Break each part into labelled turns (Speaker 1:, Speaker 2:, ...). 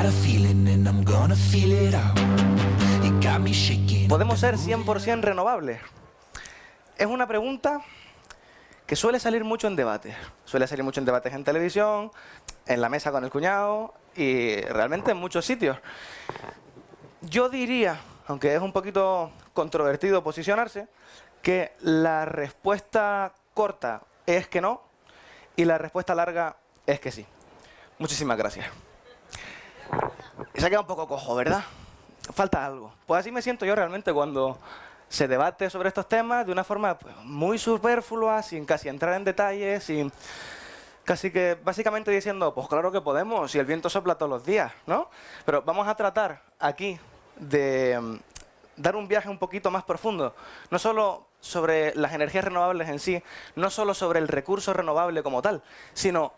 Speaker 1: a feeling and I'm gonna feel it out. You got me shaking.
Speaker 2: ¿Podemos ser 100% renovables? Es una pregunta que suele salir mucho en debates. Suele salir mucho en debates en televisión, en la mesa con el cuñado y realmente en muchos sitios. Yo diría, aunque es un poquito controvertido posicionarse, que la respuesta corta es que no y la respuesta larga es que sí. Muchísimas gracias. Se ha quedado un poco cojo, ¿verdad? Falta algo. Pues así me siento yo realmente cuando se debate sobre estos temas de una forma pues, muy superflua, sin casi entrar en detalles, sin casi que básicamente diciendo, pues claro que podemos, si el viento sopla todos los días, ¿no? Pero vamos a tratar aquí de dar un viaje un poquito más profundo, no solo sobre las energías renovables en sí, no solo sobre el recurso renovable como tal, sino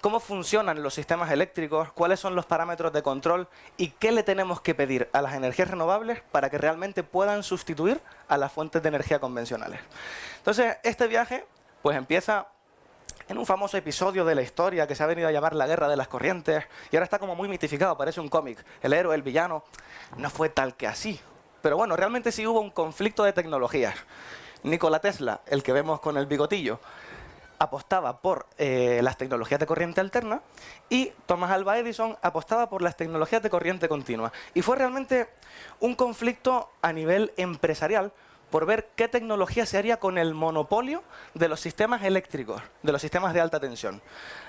Speaker 2: cómo funcionan los sistemas eléctricos, cuáles son los parámetros de control y qué le tenemos que pedir a las energías renovables para que realmente puedan sustituir a las fuentes de energía convencionales. Entonces, este viaje pues empieza en un famoso episodio de la historia que se ha venido a llamar la Guerra de las Corrientes y ahora está como muy mitificado, parece un cómic. El héroe, el villano, no fue tal que así. Pero bueno, realmente sí hubo un conflicto de tecnologías. Nikola Tesla, el que vemos con el bigotillo, apostaba por las tecnologías de corriente alterna y Thomas Alva Edison apostaba por las tecnologías de corriente continua. Y fue realmente un conflicto a nivel empresarial por ver qué tecnología se haría con el monopolio de los sistemas eléctricos, de los sistemas de alta tensión.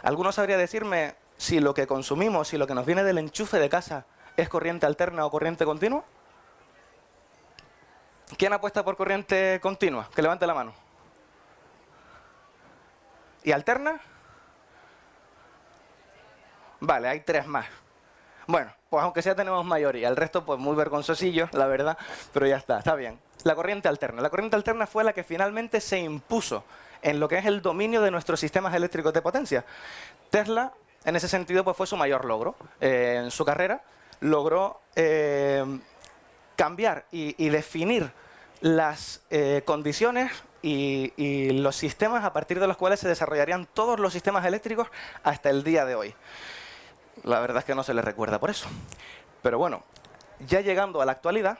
Speaker 2: ¿Alguno sabría decirme si lo que consumimos, si lo que nos viene del enchufe de casa es corriente alterna o corriente continua? ¿Quién apuesta por corriente continua? Que levante la mano. ¿Y alterna? Vale, hay 3 más. Bueno, pues aunque sea tenemos mayoría. El resto pues muy vergonzosillo, la verdad, pero ya está bien. La corriente alterna. La corriente alterna fue la que finalmente se impuso en lo que es el dominio de nuestros sistemas eléctricos de potencia. Tesla, en ese sentido, pues fue su mayor logro. En su carrera logró cambiar y definir las condiciones y los sistemas a partir de los cuales se desarrollarían todos los sistemas eléctricos hasta el día de hoy. La verdad es que no se le recuerda por eso. Pero bueno, ya llegando a la actualidad,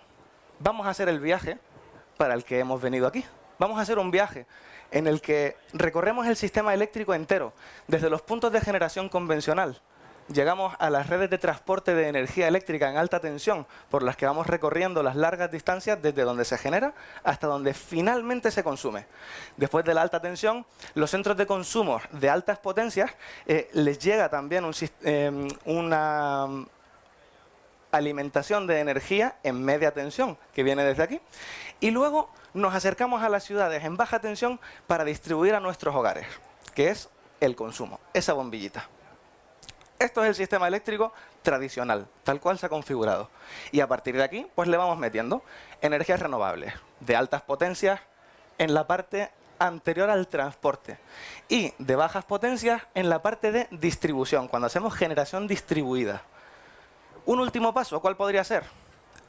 Speaker 2: vamos a hacer el viaje para el que hemos venido aquí. Vamos a hacer un viaje en el que recorremos el sistema eléctrico entero, desde los puntos de generación convencional. Llegamos a las redes de transporte de energía eléctrica en alta tensión, por las que vamos recorriendo las largas distancias desde donde se genera hasta donde finalmente se consume. Después de la alta tensión, los centros de consumo de altas potencias les llega también una alimentación de energía en media tensión, que viene desde aquí. Y luego nos acercamos a las ciudades en baja tensión para distribuir a nuestros hogares, que es el consumo, esa bombillita. Esto es el sistema eléctrico tradicional, tal cual se ha configurado. Y a partir de aquí, pues le vamos metiendo energías renovables de altas potencias en la parte anterior al transporte y de bajas potencias en la parte de distribución, cuando hacemos generación distribuida. Un último paso, ¿cuál podría ser?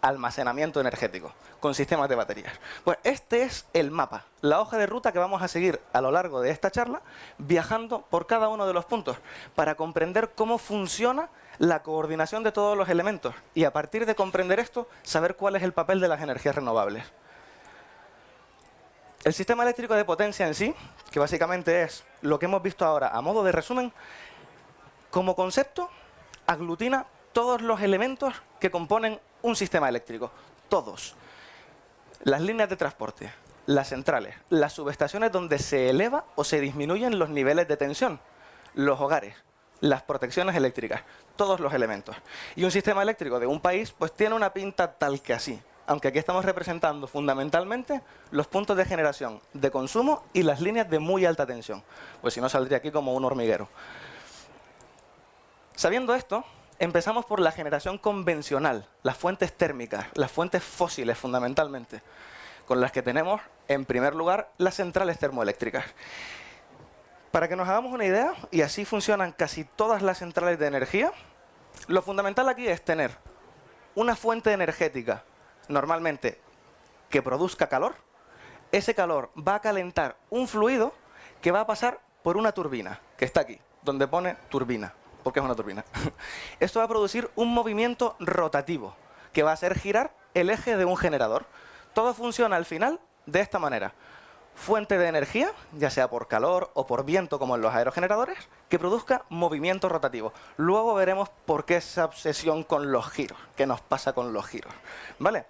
Speaker 2: Almacenamiento energético, con sistemas de baterías. Pues este es el mapa, la hoja de ruta que vamos a seguir a lo largo de esta charla, viajando por cada uno de los puntos, para comprender cómo funciona la coordinación de todos los elementos, y a partir de comprender esto, saber cuál es el papel de las energías renovables. El sistema eléctrico de potencia en sí, que básicamente es lo que hemos visto ahora a modo de resumen, como concepto, aglutina todos los elementos que componen un sistema eléctrico, todos. Las líneas de transporte, las centrales, las subestaciones donde se eleva o se disminuyen los niveles de tensión, los hogares, las protecciones eléctricas, todos los elementos. Y un sistema eléctrico de un país pues tiene una pinta tal que así, aunque aquí estamos representando fundamentalmente los puntos de generación, de consumo y las líneas de muy alta tensión, pues si no saldría aquí como un hormiguero. Sabiendo esto, empezamos por la generación convencional, las fuentes térmicas, las fuentes fósiles fundamentalmente, con las que tenemos, en primer lugar, las centrales termoeléctricas. Para que nos hagamos una idea, y así funcionan casi todas las centrales de energía, lo fundamental aquí es tener una fuente energética, normalmente, que produzca calor. Ese calor va a calentar un fluido que va a pasar por una turbina, que está aquí, donde pone turbina. porque es una turbina. Esto va a producir un movimiento rotativo que va a hacer girar el eje de un generador. Todo funciona al final de esta manera. Fuente de energía, ya sea por calor o por viento como en los aerogeneradores, que produzca movimiento rotativo. Luego veremos por qué esa obsesión con los giros, qué nos pasa con los giros. ¿Vale?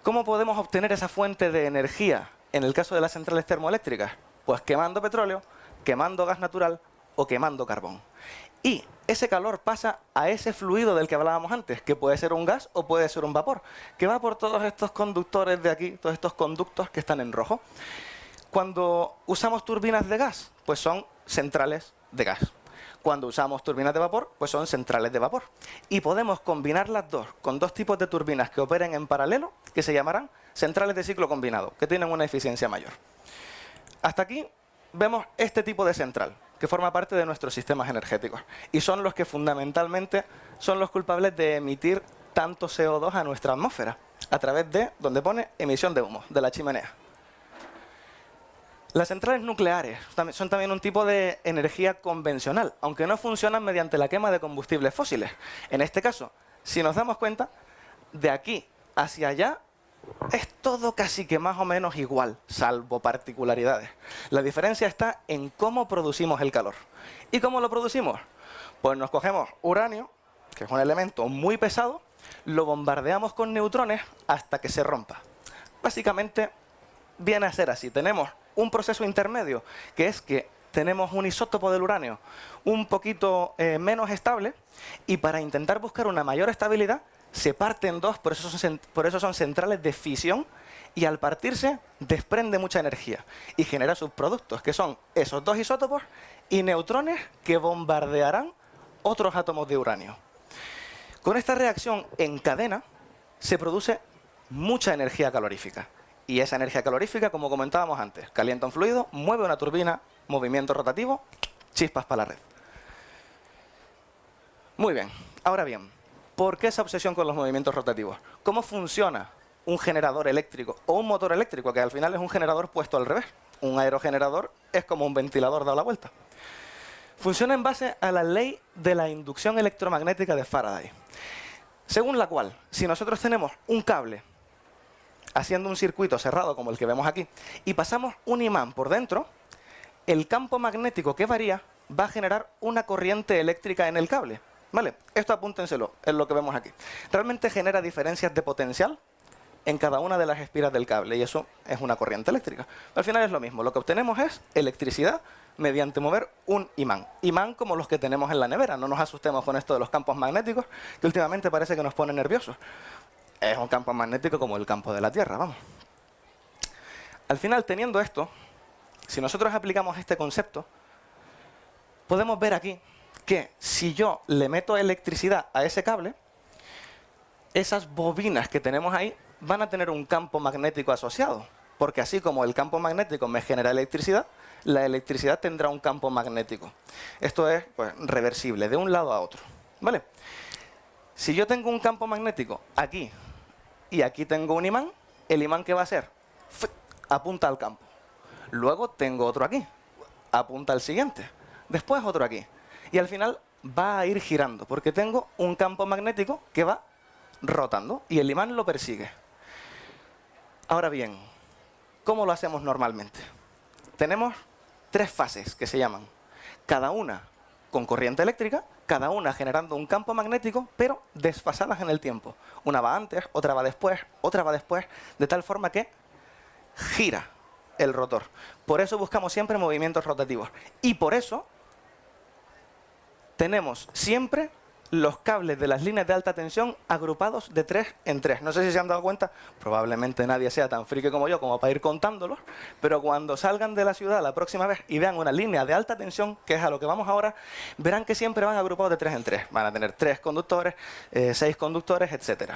Speaker 2: ¿Cómo podemos obtener esa fuente de energía en el caso de las centrales termoeléctricas? Pues quemando petróleo, quemando gas natural o quemando carbón. Y ese calor pasa a ese fluido del que hablábamos antes, que puede ser un gas o puede ser un vapor, que va por todos estos conductores de aquí, todos estos conductos que están en rojo. Cuando usamos turbinas de gas, pues son centrales de gas. Cuando usamos turbinas de vapor, pues son centrales de vapor. Y podemos combinar las dos con dos tipos de turbinas que operen en paralelo, que se llamarán centrales de ciclo combinado, que tienen una eficiencia mayor. Hasta aquí vemos este tipo de central, que forma parte de nuestros sistemas energéticos. Y son los que fundamentalmente son los culpables de emitir tanto CO2 a nuestra atmósfera, a través de, donde pone, emisión de humo, de la chimenea. Las centrales nucleares son también un tipo de energía convencional, aunque no funcionan mediante la quema de combustibles fósiles. En este caso, si nos damos cuenta, de aquí hacia allá es todo casi que más o menos igual, salvo particularidades. La diferencia está en cómo producimos el calor. ¿Y cómo lo producimos? Pues nos cogemos uranio, que es un elemento muy pesado, lo bombardeamos con neutrones hasta que se rompa. Básicamente viene a ser así. Tenemos un proceso intermedio, que es que tenemos un isótopo del uranio un poquito menos estable, y para intentar buscar una mayor estabilidad se parte en dos, por eso son centrales de fisión, y al partirse desprende mucha energía y genera subproductos, que son esos dos isótopos y neutrones que bombardearán otros átomos de uranio. Con esta reacción en cadena se produce mucha energía calorífica. Y esa energía calorífica, como comentábamos antes, calienta un fluido, mueve una turbina, movimiento rotativo, chispas para la red. Muy bien. Ahora bien, ¿por qué esa obsesión con los movimientos rotativos? ¿Cómo funciona un generador eléctrico o un motor eléctrico, que al final es un generador puesto al revés? Un aerogenerador es como un ventilador dado la vuelta. Funciona en base a la ley de la inducción electromagnética de Faraday, según la cual, si nosotros tenemos un cable haciendo un circuito cerrado como el que vemos aquí, y pasamos un imán por dentro, el campo magnético que varía va a generar una corriente eléctrica en el cable. ¿Vale? Esto apúntenselo, es lo que vemos aquí. Realmente genera diferencias de potencial en cada una de las espiras del cable, y eso es una corriente eléctrica. Al final es lo mismo, lo que obtenemos es electricidad mediante mover un imán. Imán como los que tenemos en la nevera, no nos asustemos con esto de los campos magnéticos, que últimamente parece que nos pone nerviosos. Es un campo magnético como el campo de la Tierra, vamos. Al final, teniendo esto, si nosotros aplicamos este concepto, podemos ver aquí que si yo le meto electricidad a ese cable, esas bobinas que tenemos ahí van a tener un campo magnético asociado. Porque así como el campo magnético me genera electricidad, la electricidad tendrá un campo magnético. Esto es, pues, reversible, de un lado a otro. ¿Vale? Si yo tengo un campo magnético aquí, y aquí tengo un imán, el imán ¿qué va a hacer? Apunta al campo. Luego tengo otro aquí, apunta al siguiente. Después otro aquí. Y al final va a ir girando, porque tengo un campo magnético que va rotando y el imán lo persigue. Ahora bien, ¿cómo lo hacemos normalmente? Tenemos tres fases que se llaman, cada una con corriente eléctrica, cada una generando un campo magnético, pero desfasadas en el tiempo. Una va antes, otra va después, de tal forma que gira el rotor. Por eso buscamos siempre movimientos rotativos. Y por eso tenemos siempre los cables de las líneas de alta tensión agrupados de 3 en 3. No sé si se han dado cuenta, probablemente nadie sea tan friki como yo como para ir contándolos, pero cuando salgan de la ciudad la próxima vez y vean una línea de alta tensión, que es a lo que vamos ahora, verán que siempre van agrupados de 3 en 3. Van a tener 3 conductores, 6 conductores, etc.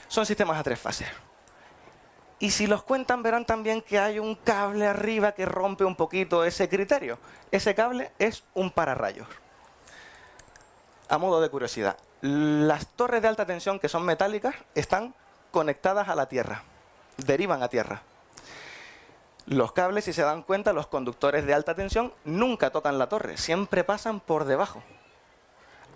Speaker 2: Son sistemas a 3 fases. Y si los cuentan, verán también que hay un cable arriba que rompe un poquito ese criterio. Ese cable es un pararrayos. A modo de curiosidad, las torres de alta tensión que son metálicas están conectadas a la Tierra, derivan a Tierra. Los cables, si se dan cuenta, los conductores de alta tensión nunca tocan la torre, siempre pasan por debajo.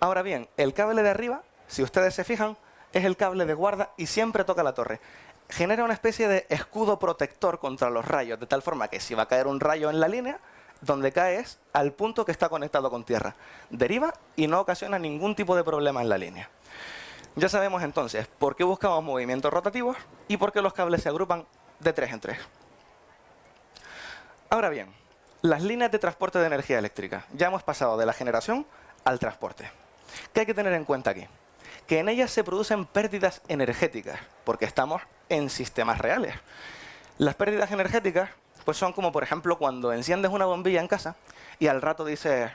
Speaker 2: Ahora bien, el cable de arriba, si ustedes se fijan, es el cable de guarda y siempre toca la torre. Genera una especie de escudo protector contra los rayos, de tal forma que si va a caer un rayo en la línea, donde cae es al punto que está conectado con tierra. Deriva y no ocasiona ningún tipo de problema en la línea. Ya sabemos entonces por qué buscamos movimientos rotativos y por qué los cables se agrupan de 3 en 3. Ahora bien, las líneas de transporte de energía eléctrica. Ya hemos pasado de la generación al transporte. ¿Qué hay que tener en cuenta aquí? Que en ellas se producen pérdidas energéticas, porque estamos en sistemas reales. Las pérdidas energéticas pues son como, por ejemplo, cuando enciendes una bombilla en casa y al rato dices,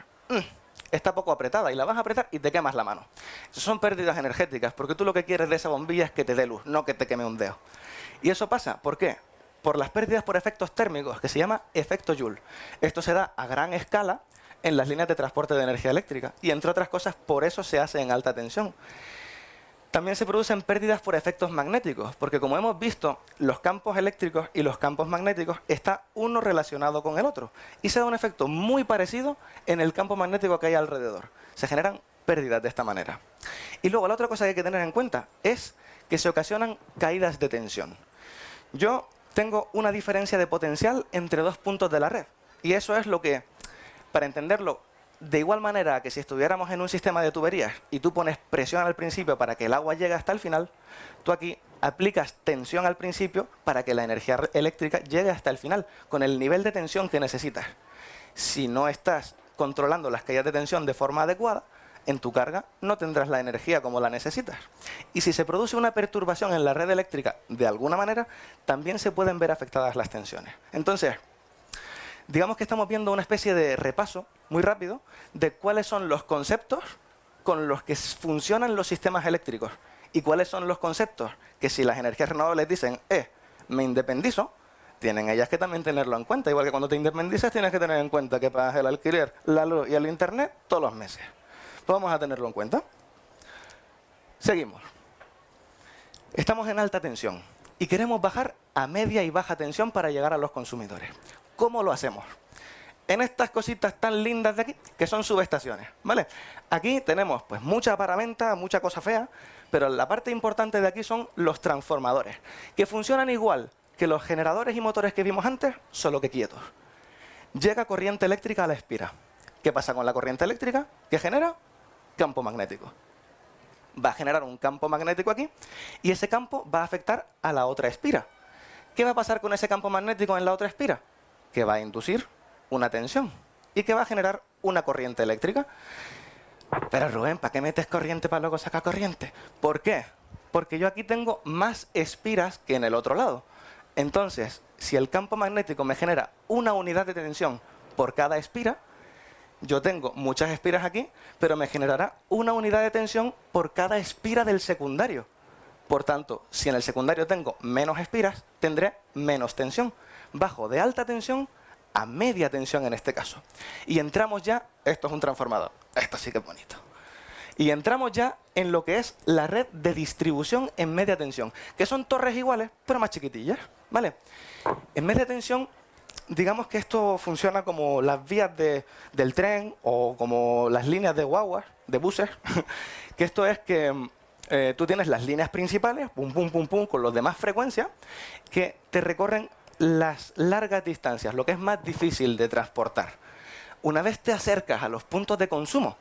Speaker 2: está poco apretada, y la vas a apretar y te quemas la mano. Esas son pérdidas energéticas, porque tú lo que quieres de esa bombilla es que te dé luz, no que te queme un dedo. Y eso pasa, ¿por qué? Por las pérdidas por efectos térmicos, que se llama efecto Joule. Esto se da a gran escala en las líneas de transporte de energía eléctrica, y entre otras cosas, por eso se hace en alta tensión. También se producen pérdidas por efectos magnéticos, porque como hemos visto, los campos eléctricos y los campos magnéticos está uno relacionado con el otro. Y se da un efecto muy parecido en el campo magnético que hay alrededor. Se generan pérdidas de esta manera. Y luego la otra cosa que hay que tener en cuenta es que se ocasionan caídas de tensión. Yo tengo una diferencia de potencial entre dos puntos de la red. Y eso es lo que, para entenderlo, de igual manera que si estuviéramos en un sistema de tuberías y tú pones presión al principio para que el agua llegue hasta el final, tú aquí aplicas tensión al principio para que la energía eléctrica llegue hasta el final, con el nivel de tensión que necesitas. Si no estás controlando las caídas de tensión de forma adecuada, en tu carga no tendrás la energía como la necesitas. Y si se produce una perturbación en la red eléctrica de alguna manera, también se pueden ver afectadas las tensiones. Entonces, digamos que estamos viendo una especie de repaso muy rápido de cuáles son los conceptos con los que funcionan los sistemas eléctricos y cuáles son los conceptos que si las energías renovables dicen, me independizo, tienen ellas que también tenerlo en cuenta. Igual que cuando te independizas tienes que tener en cuenta que pagas el alquiler, la luz y el internet todos los meses. Pues vamos a tenerlo en cuenta. Seguimos. Estamos en alta tensión y queremos bajar a media y baja tensión para llegar a los consumidores. ¿Cómo lo hacemos? En estas cositas tan lindas de aquí, que son subestaciones, ¿vale? Aquí tenemos pues mucha paramenta, mucha cosa fea, pero la parte importante de aquí son los transformadores, que funcionan igual que los generadores y motores que vimos antes, solo que quietos. Llega corriente eléctrica a la espira. ¿Qué pasa con la corriente eléctrica? ¿Qué genera? Campo magnético. Va a generar un campo magnético aquí, y ese campo va a afectar a la otra espira. ¿Qué va a pasar con ese campo magnético en la otra espira? Que va a inducir una tensión y que va a generar una corriente eléctrica. Pero Rubén, ¿para qué metes corriente para luego sacar corriente? ¿Por qué? Porque yo aquí tengo más espiras que en el otro lado. Entonces, si el campo magnético me genera una unidad de tensión por cada espira, yo tengo muchas espiras aquí, pero me generará una unidad de tensión por cada espira del secundario. Por tanto, si en el secundario tengo menos espiras, tendré menos tensión. Bajo de alta tensión a media tensión en este caso. Y entramos ya, esto es un transformador, esto sí que es bonito. Y entramos ya en lo que es la red de distribución en media tensión, que son torres iguales, pero más chiquitillas, ¿vale? En media tensión, digamos que esto funciona como las vías del tren o como las líneas de guaguas, de buses, que esto es que tú tienes las líneas principales, pum, pum, pum, pum, con los demás frecuencias, que te recorren las largas distancias, lo que es más difícil de transportar. Una vez te acercas a los puntos de consumo,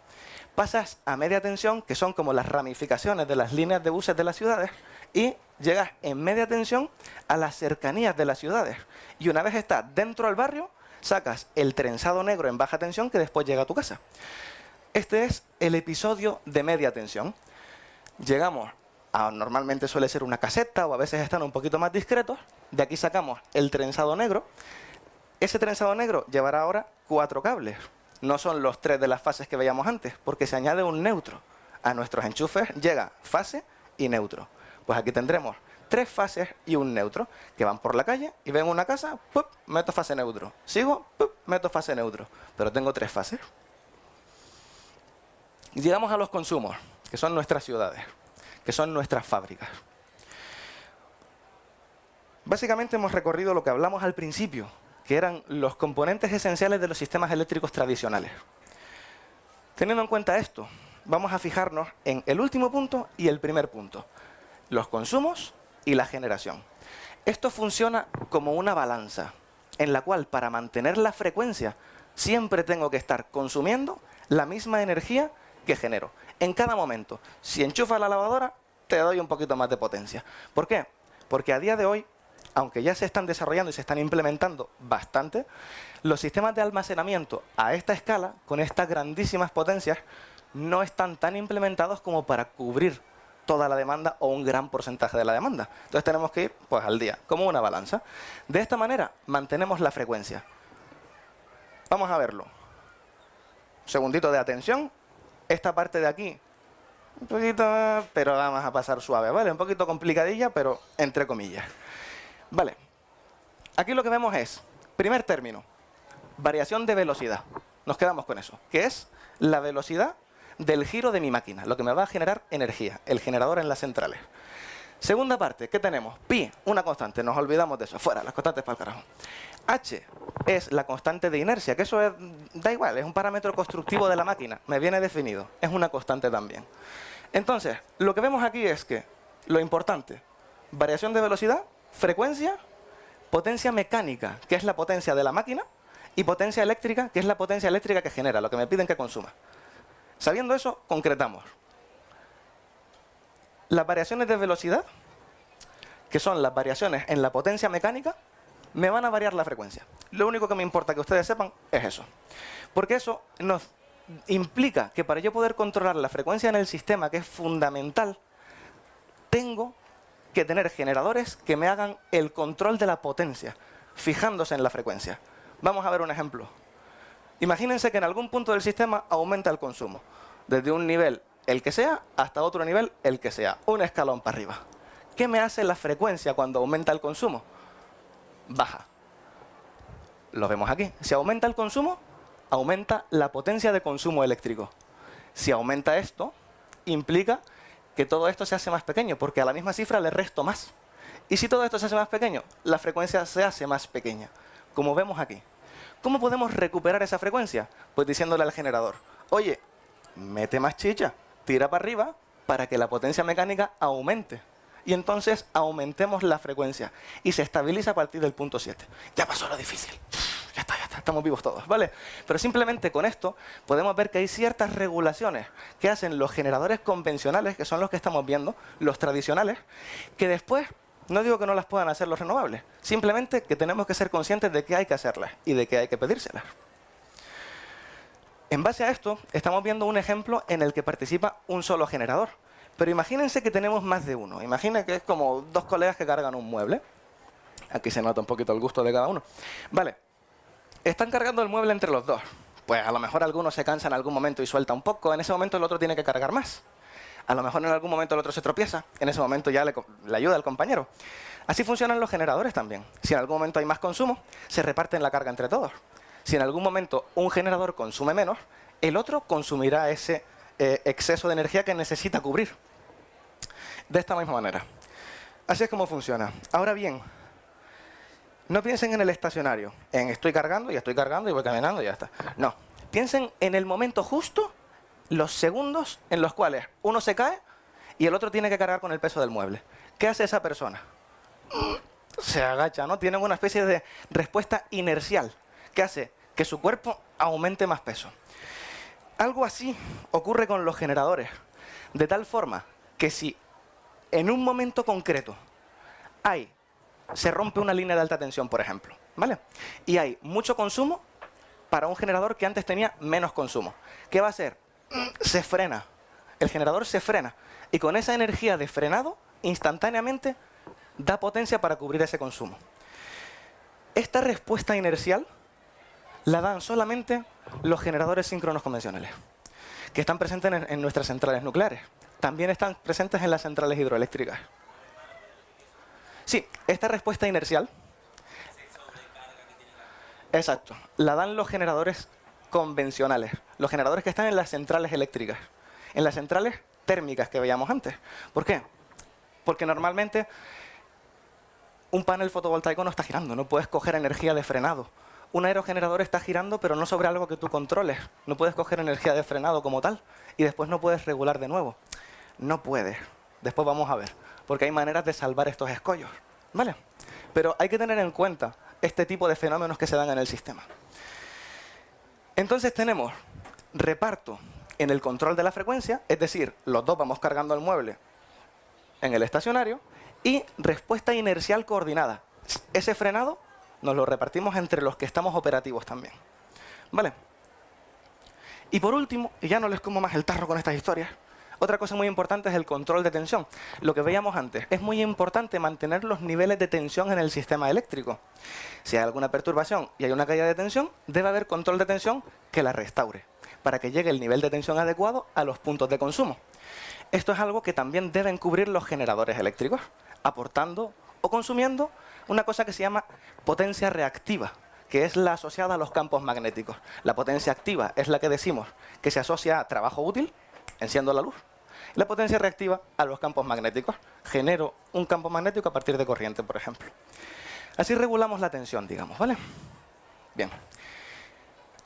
Speaker 2: pasas a media tensión, que son como las ramificaciones de las líneas de buses de las ciudades, y llegas en media tensión a las cercanías de las ciudades. Y una vez estás dentro del barrio, sacas el trenzado negro en baja tensión que después llega a tu casa. Este es el episodio de media tensión. Llegamos normalmente suele ser una caseta o a veces están un poquito más discretos. De aquí sacamos el trenzado negro. Ese trenzado negro llevará ahora 4 cables. No son los 3 de las fases que veíamos antes, porque se añade un neutro. A nuestros enchufes llega fase y neutro. Pues aquí tendremos 3 fases y un neutro, que van por la calle y ven una casa, ¡pup!, meto fase neutro. Sigo, ¡pup!, meto fase neutro. Pero tengo 3 fases. Y llegamos a los consumos, que son nuestras ciudades, que son nuestras fábricas. Básicamente hemos recorrido lo que hablamos al principio, que eran los componentes esenciales de los sistemas eléctricos tradicionales. Teniendo en cuenta esto, vamos a fijarnos en el último punto y el primer punto. Los consumos y la generación. Esto funciona como una balanza, en la cual para mantener la frecuencia siempre tengo que estar consumiendo la misma energía que genero. En cada momento, si enchufas la lavadora, te doy un poquito más de potencia. ¿Por qué? Porque a día de hoy, aunque ya se están desarrollando y se están implementando bastante, los sistemas de almacenamiento a esta escala, con estas grandísimas potencias, no están tan implementados como para cubrir toda la demanda o un gran porcentaje de la demanda. Entonces tenemos que ir pues, al día, como una balanza. De esta manera mantenemos la frecuencia. Vamos a verlo. Un segundito de atención. Esta parte de aquí, un poquito, pero vamos a pasar suave, ¿vale? Un poquito complicadilla, pero entre comillas. Vale. Aquí lo que vemos es, primer término, variación de velocidad. Nos quedamos con eso, que es la velocidad del giro de mi máquina, lo que me va a generar energía, el generador en las centrales. Segunda parte, ¿qué tenemos? Pi, una constante, nos olvidamos de eso, fuera, las constantes para el carajo. H es la constante de inercia, que eso da igual, es un parámetro constructivo de la máquina, me viene definido, es una constante también. Entonces, lo que vemos aquí es que, lo importante, variación de velocidad, frecuencia, potencia mecánica, que es la potencia de la máquina, y potencia eléctrica, que es la potencia eléctrica que genera, lo que me piden que consuma. Sabiendo eso, concretamos. Las variaciones de velocidad, que son las variaciones en la potencia mecánica, me van a variar la frecuencia. Lo único que me importa que ustedes sepan es eso. Porque eso nos implica que para yo poder controlar la frecuencia en el sistema, que es fundamental, tengo que tener generadores que me hagan el control de la potencia, fijándose en la frecuencia. Vamos a ver un ejemplo. Imagínense que en algún punto del sistema aumenta el consumo, desde un nivel el que sea hasta otro nivel el que sea, un escalón para arriba. ¿Qué me hace la frecuencia cuando aumenta el consumo? Baja. Lo vemos aquí. Si aumenta el consumo, aumenta la potencia de consumo eléctrico. Si aumenta esto, implica que todo esto se hace más pequeño, porque a la misma cifra le resto más. Y si todo esto se hace más pequeño, la frecuencia se hace más pequeña, como vemos aquí. ¿Cómo podemos recuperar esa frecuencia? Pues diciéndole al generador, oye, mete más chicha, tira para arriba para que la potencia mecánica aumente. Y entonces aumentemos la frecuencia y se estabiliza a partir del punto 7. Ya pasó lo difícil. Ya está, estamos vivos todos, ¿vale? Pero simplemente con esto podemos ver que hay ciertas regulaciones que hacen los generadores convencionales, que son los que estamos viendo, los tradicionales, que después, no digo que no las puedan hacer los renovables, simplemente que tenemos que ser conscientes de que hay que hacerlas y de que hay que pedírselas. En base a esto, estamos viendo un ejemplo en el que participa un solo generador. Pero imagínense que tenemos más de uno. Imaginen que es como dos colegas que cargan un mueble. Aquí se nota un poquito el gusto de cada uno. Vale, están cargando el mueble entre los dos. Pues a lo mejor alguno se cansa en algún momento y suelta un poco. En ese momento el otro tiene que cargar más. A lo mejor en algún momento el otro se tropieza. En ese momento ya le ayuda al compañero. Así funcionan los generadores también. Si en algún momento hay más consumo, se reparten la carga entre todos. Si en algún momento un generador consume menos, el otro consumirá ese exceso de energía que necesita cubrir. De esta misma manera. Así es como funciona. Ahora bien, no piensen en el estacionario, en estoy cargando y voy caminando y ya está. No, piensen en el momento justo, los segundos en los cuales uno se cae y el otro tiene que cargar con el peso del mueble. ¿Qué hace esa persona? Se agacha, ¿no? Tiene una especie de respuesta inercial que hace que su cuerpo aumente más peso. Algo así ocurre con los generadores, de tal forma que si en un momento concreto se rompe una línea de alta tensión, por ejemplo, ¿vale? Y hay mucho consumo para un generador que antes tenía menos consumo. ¿Qué va a hacer? Se frena. El generador se frena. Y con esa energía de frenado, instantáneamente da potencia para cubrir ese consumo. Esta respuesta inercial la dan solamente los generadores síncronos convencionales, que están presentes en nuestras centrales nucleares. También están presentes en las centrales hidroeléctricas. Sí, esta respuesta inercial, exacto, la dan los generadores convencionales, los generadores que están en las centrales eléctricas, en las centrales térmicas que veíamos antes. ¿Por qué? Porque normalmente un panel fotovoltaico no está girando, no puedes coger energía de frenado un aerogenerador está girando, pero no sobre algo que tú controles. No puedes coger energía de frenado como tal y después no puedes regular de nuevo. No puedes. Después vamos a ver, porque hay maneras de salvar estos escollos, ¿vale? Pero hay que tener en cuenta este tipo de fenómenos que se dan en el sistema. Entonces tenemos reparto en el control de la frecuencia, es decir, los dos vamos cargando el mueble en el estacionario, y respuesta inercial coordinada. Ese frenado nos lo repartimos entre los que estamos operativos también, ¿vale? Y por último, y ya no les como más el tarro con estas historias, otra cosa muy importante es el control de tensión. Lo que veíamos antes, es muy importante mantener los niveles de tensión en el sistema eléctrico. Si hay alguna perturbación y hay una caída de tensión, debe haber control de tensión que la restaure, para que llegue el nivel de tensión adecuado a los puntos de consumo. Esto es algo que también deben cubrir los generadores eléctricos, aportando o consumiendo una cosa que se llama potencia reactiva, que es la asociada a los campos magnéticos. La potencia activa es la que decimos que se asocia a trabajo útil, enciendo la luz. La potencia reactiva a los campos magnéticos. Genero un campo magnético a partir de corriente, por ejemplo. Así regulamos la tensión, digamos, ¿vale? Bien.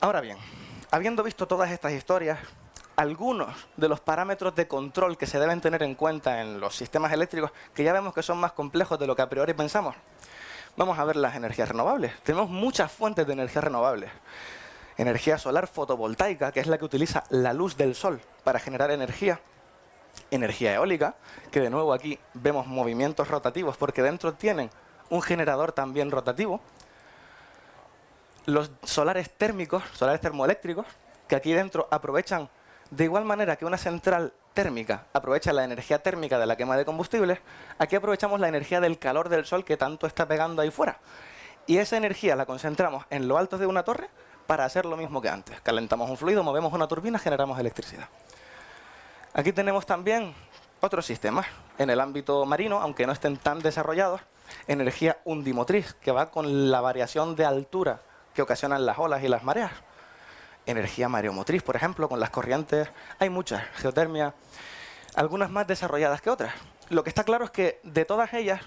Speaker 2: Ahora bien, habiendo visto todas estas historias, algunos de los parámetros de control que se deben tener en cuenta en los sistemas eléctricos, que ya vemos que son más complejos de lo que a priori pensamos. Vamos a ver las energías renovables. Tenemos muchas fuentes de energías renovables. Energía solar fotovoltaica, que es la que utiliza la luz del sol para generar energía. Energía eólica, que de nuevo aquí vemos movimientos rotativos porque dentro tienen un generador también rotativo. Los solares térmicos, solares termoeléctricos, que aquí dentro aprovechan de igual manera que una central térmica aprovecha la energía térmica de la quema de combustibles, aquí aprovechamos la energía del calor del sol que tanto está pegando ahí fuera. Y esa energía la concentramos en lo alto de una torre para hacer lo mismo que antes. Calentamos un fluido, movemos una turbina, generamos electricidad. Aquí tenemos también otros sistemas. En el ámbito marino, aunque no estén tan desarrollados, energía undimotriz, que va con la variación de altura que ocasionan las olas y las mareas. Energía mareomotriz, por ejemplo, con las corrientes. Hay muchas, geotermia, algunas más desarrolladas que otras. Lo que está claro es que de todas ellas,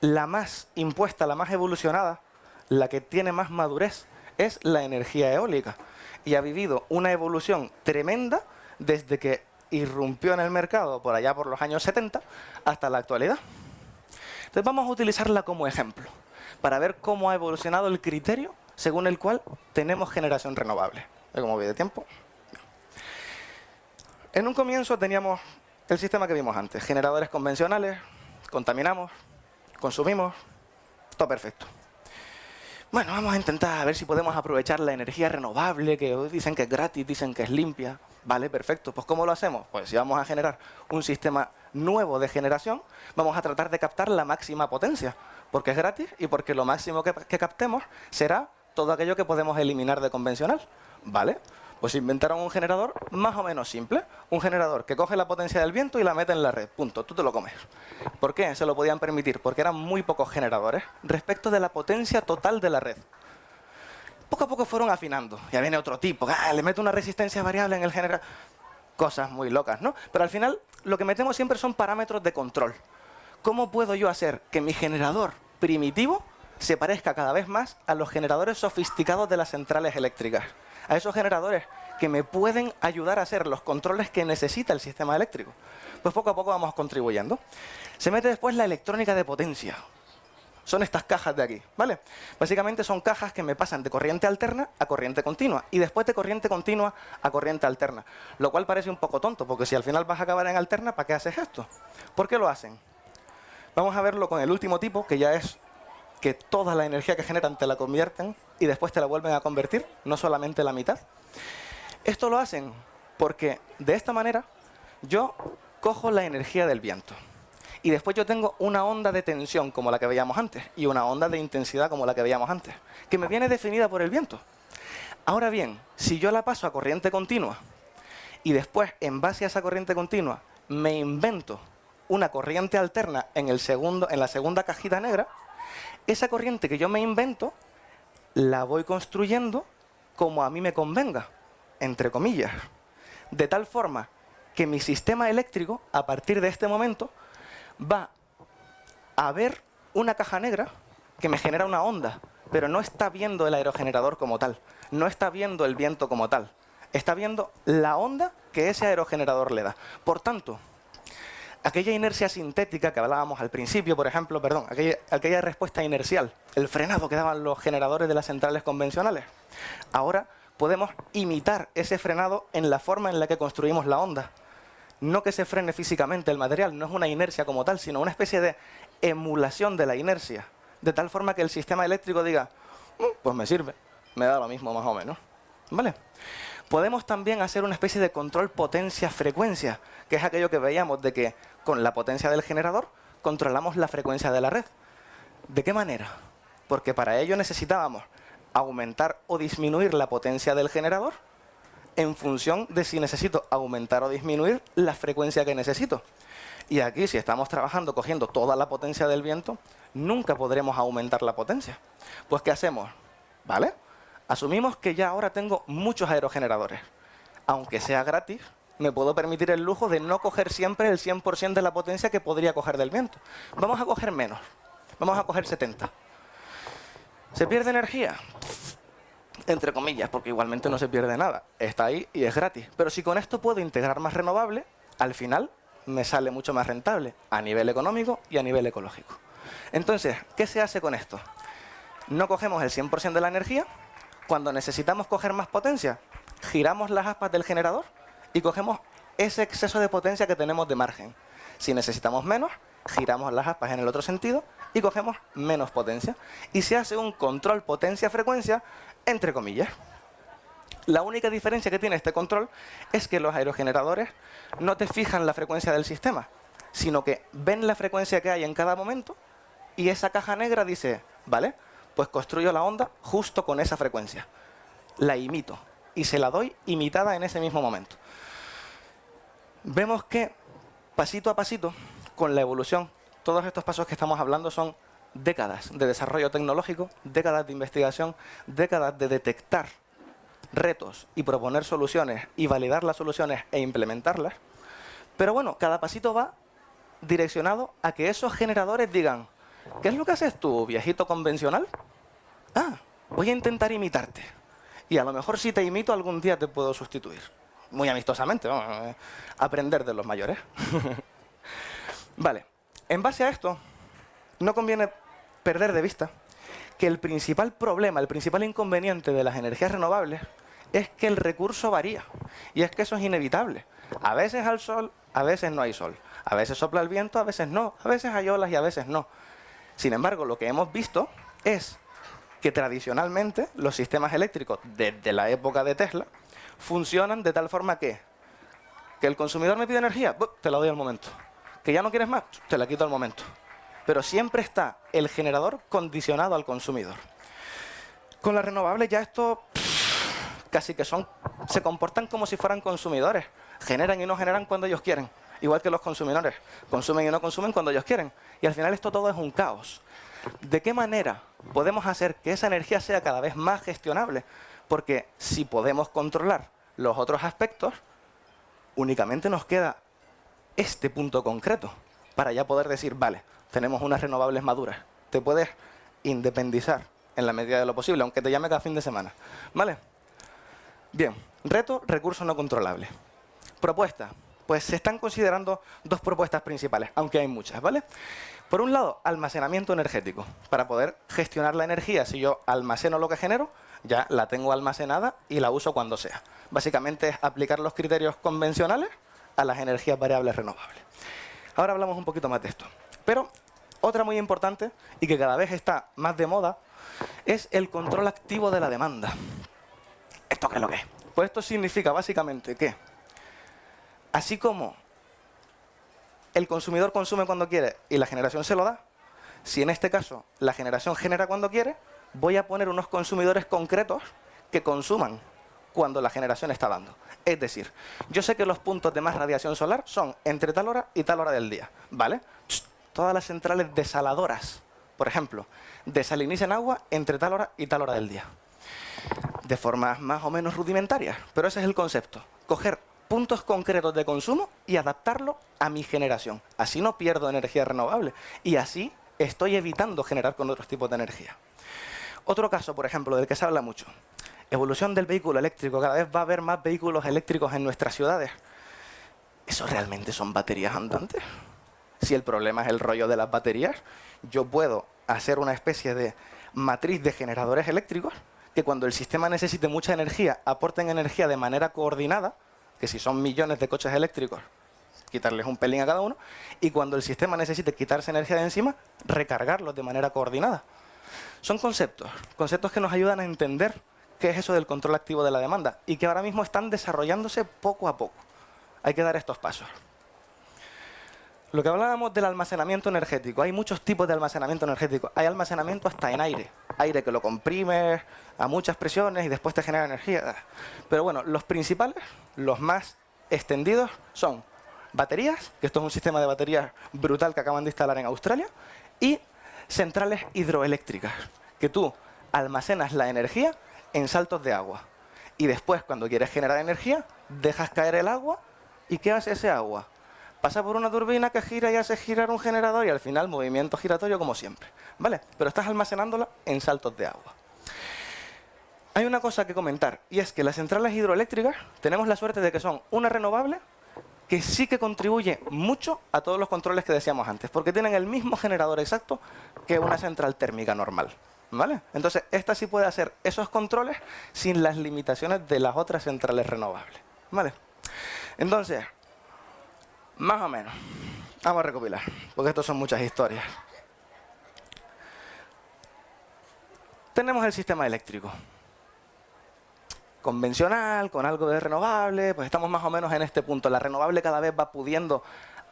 Speaker 2: la más impuesta, la más evolucionada, la que tiene más madurez, es la energía eólica. Y ha vivido una evolución tremenda desde que irrumpió en el mercado por allá por los años 70 hasta la actualidad. Entonces vamos a utilizarla como ejemplo para ver cómo ha evolucionado el criterio según el cual tenemos generación renovable. ¿Cómo voy de tiempo? En un comienzo teníamos el sistema que vimos antes. Generadores convencionales, contaminamos, consumimos, todo perfecto. Bueno, vamos a intentar a ver si podemos aprovechar la energía renovable, que hoy dicen que es gratis, dicen que es limpia. Vale, perfecto. Pues ¿cómo lo hacemos? Pues si vamos a generar un sistema nuevo de generación, vamos a tratar de captar la máxima potencia, porque es gratis y porque lo máximo que captemos será todo aquello que podemos eliminar de convencional. ¿Vale? Pues inventaron un generador más o menos simple. Un generador que coge la potencia del viento y la mete en la red. Punto. Tú te lo comes. ¿Por qué se lo podían permitir? Porque eran muy pocos generadores respecto de la potencia total de la red. Poco a poco fueron afinando. Ya viene otro tipo. Le meto una resistencia variable en el generador. Cosas muy locas, ¿no? Pero al final lo que metemos siempre son parámetros de control. ¿Cómo puedo yo hacer que mi generador primitivo se parezca cada vez más a los generadores sofisticados de las centrales eléctricas? A esos generadores que me pueden ayudar a hacer los controles que necesita el sistema eléctrico. Pues poco a poco vamos contribuyendo. Se mete después la electrónica de potencia. Son estas cajas de aquí, ¿vale? Básicamente son cajas que me pasan de corriente alterna a corriente continua y después de corriente continua a corriente alterna. Lo cual parece un poco tonto, porque si al final vas a acabar en alterna, ¿para qué haces esto? ¿Por qué lo hacen? Vamos a verlo con el último tipo, que ya es que toda la energía que generan te la convierten y después te la vuelven a convertir, no solamente la mitad. Esto lo hacen porque de esta manera yo cojo la energía del viento y después yo tengo una onda de tensión como la que veíamos antes y una onda de intensidad como la que veíamos antes, que me viene definida por el viento. Ahora bien, si yo la paso a corriente continua y después en base a esa corriente continua me invento una corriente alterna en la segunda cajita negra, esa corriente que yo me invento, la voy construyendo como a mí me convenga, entre comillas. De tal forma que mi sistema eléctrico, a partir de este momento, va a ver una caja negra que me genera una onda pero no está viendo el aerogenerador como tal, no está viendo el viento como tal, está viendo la onda que ese aerogenerador le da. Por tanto, aquella inercia sintética que hablábamos al principio, por ejemplo, perdón, aquella respuesta inercial, el frenado que daban los generadores de las centrales convencionales, ahora podemos imitar ese frenado en la forma en la que construimos la onda. No que se frene físicamente el material, no es una inercia como tal, sino una especie de emulación de la inercia, de tal forma que el sistema eléctrico diga, pues me sirve, me da lo mismo más o menos. ¿Vale? Podemos también hacer una especie de control potencia-frecuencia, que es aquello que veíamos de que con la potencia del generador controlamos la frecuencia de la red. ¿De qué manera? Porque para ello necesitábamos aumentar o disminuir la potencia del generador en función de si necesito aumentar o disminuir la frecuencia que necesito. Y aquí, si estamos trabajando cogiendo toda la potencia del viento, nunca podremos aumentar la potencia. Pues, ¿qué hacemos? ¿Vale? Asumimos que ya ahora tengo muchos aerogeneradores. Aunque sea gratis, me puedo permitir el lujo de no coger siempre el 100% de la potencia que podría coger del viento. Vamos a coger menos. Vamos a coger 70. ¿Se pierde energía? Entre comillas, porque igualmente no se pierde nada. Está ahí y es gratis. Pero si con esto puedo integrar más renovable, al final me sale mucho más rentable a nivel económico y a nivel ecológico. Entonces, ¿qué se hace con esto? No cogemos el 100% de la energía. Cuando necesitamos coger más potencia, giramos las aspas del generador y cogemos ese exceso de potencia que tenemos de margen. Si necesitamos menos, giramos las aspas en el otro sentido y cogemos menos potencia. Y se hace un control potencia-frecuencia entre comillas. La única diferencia que tiene este control es que los aerogeneradores no te fijan la frecuencia del sistema, sino que ven la frecuencia que hay en cada momento y esa caja negra dice, vale, pues construyo la onda justo con esa frecuencia. La imito y se la doy imitada en ese mismo momento. Vemos que pasito a pasito, con la evolución, todos estos pasos que estamos hablando son décadas de desarrollo tecnológico, décadas de investigación, décadas de detectar retos y proponer soluciones y validar las soluciones e implementarlas. Pero bueno, cada pasito va direccionado a que esos generadores digan, ¿qué es lo que haces tú, viejito convencional? Ah, voy a intentar imitarte. Y a lo mejor si te imito algún día te puedo sustituir. Muy amistosamente, ¿no? Aprender de los mayores. Vale, en base a esto, no conviene perder de vista que el principal problema, el principal inconveniente de las energías renovables es que el recurso varía. Y es que eso es inevitable. A veces al sol, a veces no hay sol. A veces sopla el viento, a veces no. A veces hay olas y a veces no. Sin embargo, lo que hemos visto es que tradicionalmente los sistemas eléctricos desde la época de Tesla funcionan de tal forma que el consumidor me pide energía, te la doy al momento. Que ya no quieres más, te la quito al momento. Pero siempre está el generador condicionado al consumidor. Con las renovables ya esto casi que se comportan como si fueran consumidores. Generan y no generan cuando ellos quieren. Igual que los consumidores. Consumen y no consumen cuando ellos quieren. Y al final esto todo es un caos. ¿De qué manera podemos hacer que esa energía sea cada vez más gestionable? Porque si podemos controlar los otros aspectos, únicamente nos queda este punto concreto para ya poder decir, vale, tenemos unas renovables maduras. Te puedes independizar en la medida de lo posible, aunque te llame cada fin de semana. ¿Vale? Bien, reto, recurso no controlable. Propuesta. Pues se están considerando dos propuestas principales, aunque hay muchas, ¿vale? Por un lado, almacenamiento energético. Para poder gestionar la energía, si yo almaceno lo que genero, ya la tengo almacenada y la uso cuando sea. Básicamente es aplicar los criterios convencionales a las energías variables renovables. Ahora hablamos un poquito más de esto. Pero otra muy importante y que cada vez está más de moda es el control activo de la demanda. ¿Esto qué es lo que es? Pues esto significa básicamente que, así como el consumidor consume cuando quiere y la generación se lo da, si en este caso la generación genera cuando quiere, voy a poner unos consumidores concretos que consuman cuando la generación está dando. Es decir, yo sé que los puntos de más radiación solar son entre tal hora y tal hora del día, ¿vale? Todas las centrales desaladoras, por ejemplo, desalinizan agua entre tal hora y tal hora del día. De formas más o menos rudimentarias, pero ese es el concepto. Coger puntos concretos de consumo y adaptarlo a mi generación. Así no pierdo energía renovable y así estoy evitando generar con otros tipos de energía. Otro caso, por ejemplo, del que se habla mucho. Evolución del vehículo eléctrico. Cada vez va a haber más vehículos eléctricos en nuestras ciudades. ¿Eso realmente son baterías andantes? Si el problema es el rollo de las baterías, yo puedo hacer una especie de matriz de generadores eléctricos que cuando el sistema necesite mucha energía, aporten energía de manera coordinada, que si son millones de coches eléctricos, quitarles un pelín a cada uno, y cuando el sistema necesite quitarse energía de encima, recargarlos de manera coordinada. Son conceptos que nos ayudan a entender qué es eso del control activo de la demanda y que ahora mismo están desarrollándose poco a poco. Hay que dar estos pasos. Lo que hablábamos del almacenamiento energético, hay muchos tipos de almacenamiento energético. Hay almacenamiento hasta en aire. Aire que lo comprimes a muchas presiones y después te genera energía. Pero bueno, los principales, los más extendidos, son baterías, que esto es un sistema de baterías brutal que acaban de instalar en Australia, y centrales hidroeléctricas, que tú almacenas la energía en saltos de agua. Y después, cuando quieres generar energía, dejas caer el agua. ¿Y qué hace ese agua? Pasa por una turbina que gira y hace girar un generador y al final movimiento giratorio como siempre, ¿vale? Pero estás almacenándola en saltos de agua. Hay una cosa que comentar y es que las centrales hidroeléctricas tenemos la suerte de que son una renovable que sí que contribuye mucho a todos los controles que decíamos antes, porque tienen el mismo generador exacto que una central térmica normal, ¿vale? Entonces, esta sí puede hacer esos controles sin las limitaciones de las otras centrales renovables, ¿vale? Entonces, más o menos, vamos a recopilar, porque estos son muchas historias. Tenemos el sistema eléctrico. Convencional, con algo de renovable, pues estamos más o menos en este punto. La renovable cada vez va pudiendo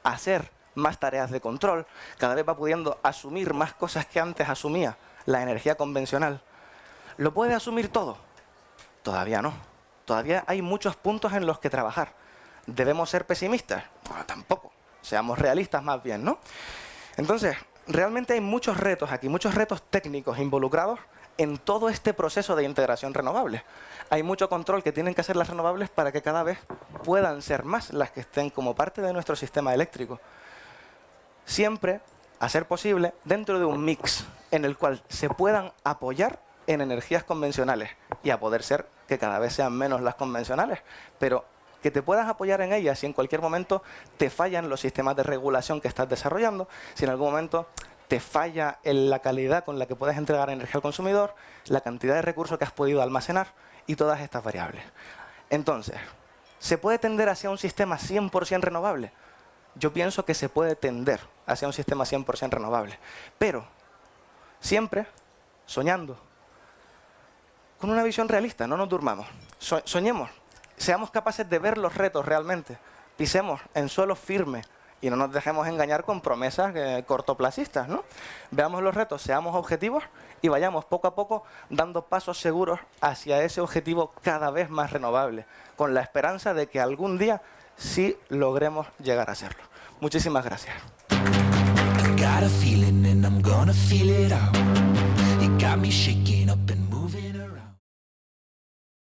Speaker 2: hacer más tareas de control, cada vez va pudiendo asumir más cosas que antes asumía la energía convencional. ¿Lo puede asumir todo? Todavía no. Todavía hay muchos puntos en los que trabajar. ¿Debemos ser pesimistas? Bueno, tampoco. Seamos realistas más bien, ¿no? Entonces, realmente hay muchos retos aquí, muchos retos técnicos involucrados en todo este proceso de integración renovable. Hay mucho control que tienen que hacer las renovables para que cada vez puedan ser más las que estén como parte de nuestro sistema eléctrico. Siempre, a ser posible, dentro de un mix en el cual se puedan apoyar en energías convencionales y a poder ser que cada vez sean menos las convencionales, pero que te puedas apoyar en ellas si en cualquier momento te fallan los sistemas de regulación que estás desarrollando, si en algún momento te falla en la calidad con la que puedes entregar energía al consumidor, la cantidad de recursos que has podido almacenar y todas estas variables. Entonces, ¿se puede tender hacia un sistema 100% renovable? Yo pienso que se puede tender hacia un sistema 100% renovable, pero siempre soñando con una visión realista, no nos durmamos. Soñemos, seamos capaces de ver los retos realmente, pisemos en suelo firme y no nos dejemos engañar con promesas cortoplacistas, ¿no? Veamos los retos, seamos objetivos y vayamos poco a poco dando pasos seguros hacia ese objetivo cada vez más renovable, con la esperanza de que algún día sí logremos llegar a serlo. Muchísimas gracias.
Speaker 1: I got a feeling and I'm gonna feel it out. You got me shaking.